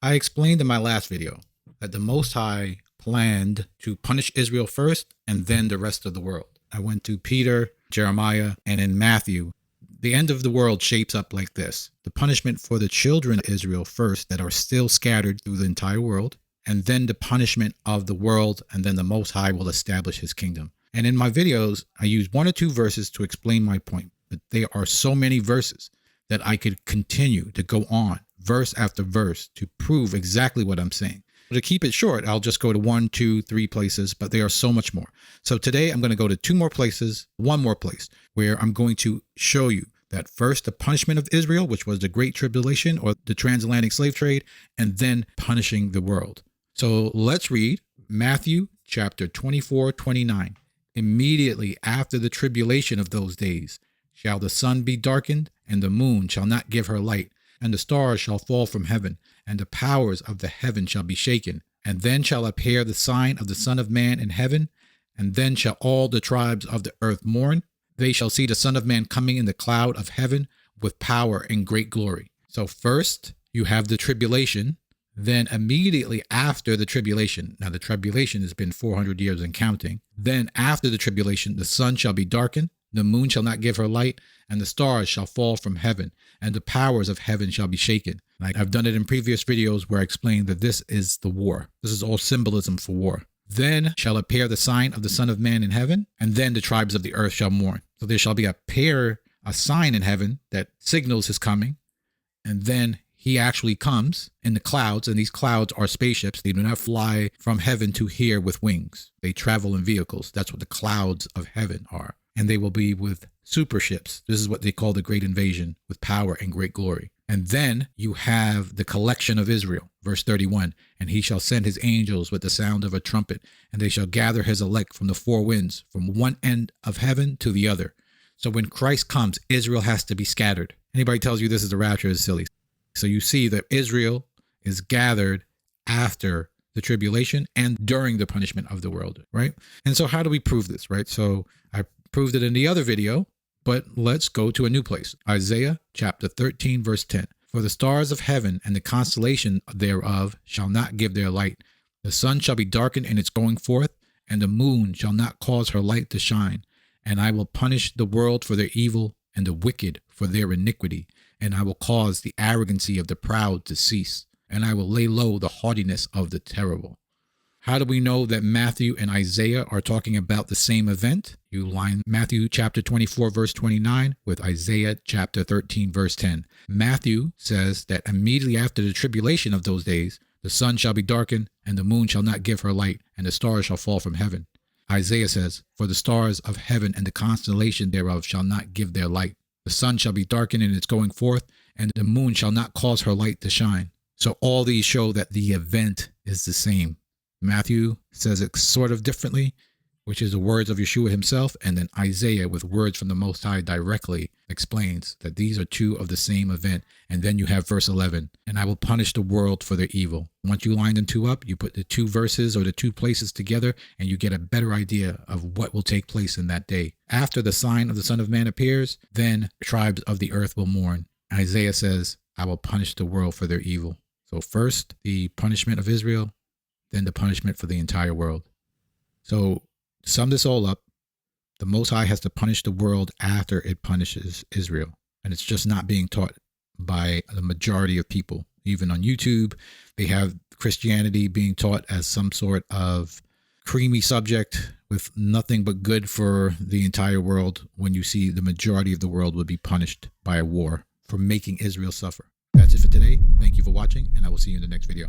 I explained in my last video that the Most High planned to punish Israel first and then the rest of the world. I went to Peter, Jeremiah, and in Matthew. The end of the world shapes up like this. The punishment for the children of Israel first that are still scattered through the entire world, and then the punishment of the world, and then the Most High will establish his kingdom. And in my videos, I use 1 or 2 verses to explain my point, but there are so many verses that I could continue to go on verse after verse to prove exactly what I'm saying. To keep it short, I'll just go to 1, 2, 3 places, but there are so much more. So today I'm going to go to 2 more places, 1 more place, where I'm going to show you that first the punishment of Israel, which was the Great Tribulation or the transatlantic slave trade, and then punishing the world. So let's read Matthew chapter 24-29. Immediately after the tribulation of those days shall the sun be darkened, and the moon shall not give her light, and the stars shall fall from heaven, and the powers of the heaven shall be shaken. And then shall appear the sign of the Son of Man in heaven, and then shall all the tribes of the earth mourn. They shall see the Son of Man coming in the cloud of heaven with power and great glory. So first you have the tribulation, then immediately after the tribulation, now the tribulation has been 400 years and counting, then after the tribulation the sun shall be darkened, the moon shall not give her light, and the stars shall fall from heaven, and the powers of heaven shall be shaken. Like I've done it in previous videos where I explained that this is the war. This is all symbolism for war. Then shall appear the sign of the Son of Man in heaven, and then the tribes of the earth shall mourn. So there shall be a sign in heaven that signals his coming, and then he actually comes in the clouds, and these clouds are spaceships. They do not fly from heaven to here with wings. They travel in vehicles. That's what the clouds of heaven are. And they will be with super ships. This is what they call the Great Invasion, with power and great glory. And then you have the collection of Israel, verse 31, and he shall send his angels with the sound of a trumpet, and they shall gather his elect from the 4 winds, from one end of heaven to the other. So when Christ comes, Israel has to be scattered. Anybody tells you this is the rapture is silly. So you see that Israel is gathered after the tribulation and during the punishment of the world, right? And so how do we prove this, right? So I proved it in the other video, but let's go to a new place. Isaiah chapter 13, verse 10. For the stars of heaven and the constellation thereof shall not give their light. The sun shall be darkened in its going forth, and the moon shall not cause her light to shine. And I will punish the world for their evil, and the wicked for their iniquity. And I will cause the arrogancy of the proud to cease, and I will lay low the haughtiness of the terrible. How do we know that Matthew and Isaiah are talking about the same event? You line Matthew chapter 24, verse 29 with Isaiah chapter 13, verse 10. Matthew says that immediately after the tribulation of those days, the sun shall be darkened, and the moon shall not give her light, and the stars shall fall from heaven. Isaiah says, for the stars of heaven and the constellation thereof shall not give their light. The sun shall be darkened in its going forth, and the moon shall not cause her light to shine. So all these show that the event is the same. Matthew says it sort of differently, which is the words of Yeshua himself, and then Isaiah with words from the Most High directly explains that these are 2 of the same event. And then you have verse 11, and I will punish the world for their evil. Once you line them 2 up, you put the 2 verses or the 2 places together, and you get a better idea of what will take place in that day. After the sign of the Son of Man appears, then tribes of the earth will mourn. Isaiah says, I will punish the world for their evil. So first, the punishment of Israel, then the punishment for the entire world. So to sum this all up, the Most High has to punish the world after it punishes Israel. And it's just not being taught by the majority of people. Even on YouTube, they have Christianity being taught as some sort of creamy subject with nothing but good for the entire world, when you see the majority of the world would be punished by a war for making Israel suffer. That's it for today. Thank you for watching, and I will see you in the next video.